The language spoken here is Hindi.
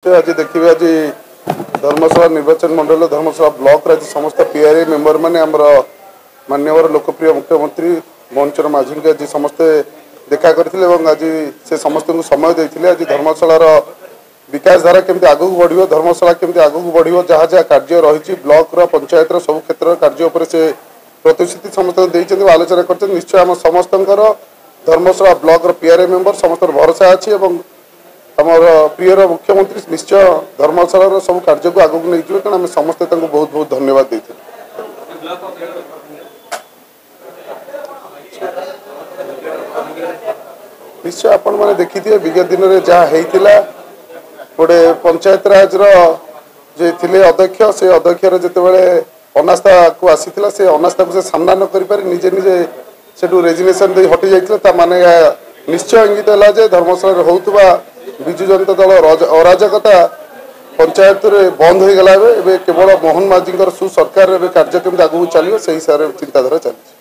समस्ते आज देखिए आज धर्मशाला निर्वाचन मंडल धर्मशाला ब्लॉक आज समस्त पीआरए मेंबर मैंने आमर मान्यवर लोकप्रिय मुख्यमंत्री मोहन चरण माझी के आज समस्ते देखा करते आज से समस्त को समय देते आज धर्मशालार विकास धारा केमती आगू बढ़ो धर्मशाला केमती आगू बढ़ो जहाँ जहाँ कार्य रही ब्लॉक पंचायत सब क्षेत्र कार्य उपर से प्रतिश्रुति समस्त आलोचना कर निश्चय आम समस्त धर्मशाला ब्लॉक पीआरए मेंबर समस्त भरोसा अच्छी आमर प्रियर मुख्यमंत्री निश्चय धर्मशाला सब कार्य को आगू नहीं कारण आम समस्ते बहुत बहुत धन्यवाद देते निश्चय आपण मैंने देखी थे विगत दिन में जहाँ होता गोटे पंचायत राज थे अध्यक्ष से अध्यक्ष जिते अनास्था को आसी से अनास्था को से सामना न कर निजे निजे से रेजिग्नेशन दे हटि जाता माने निश्चय इंगित है धर्मशाला होता विजु जनता दल अराजकता पंचायत बंद हो गला केवल मोहन माझी सुसरकार कार्य केमती आगू चलो से हिसाब से चिंताधारा चलती।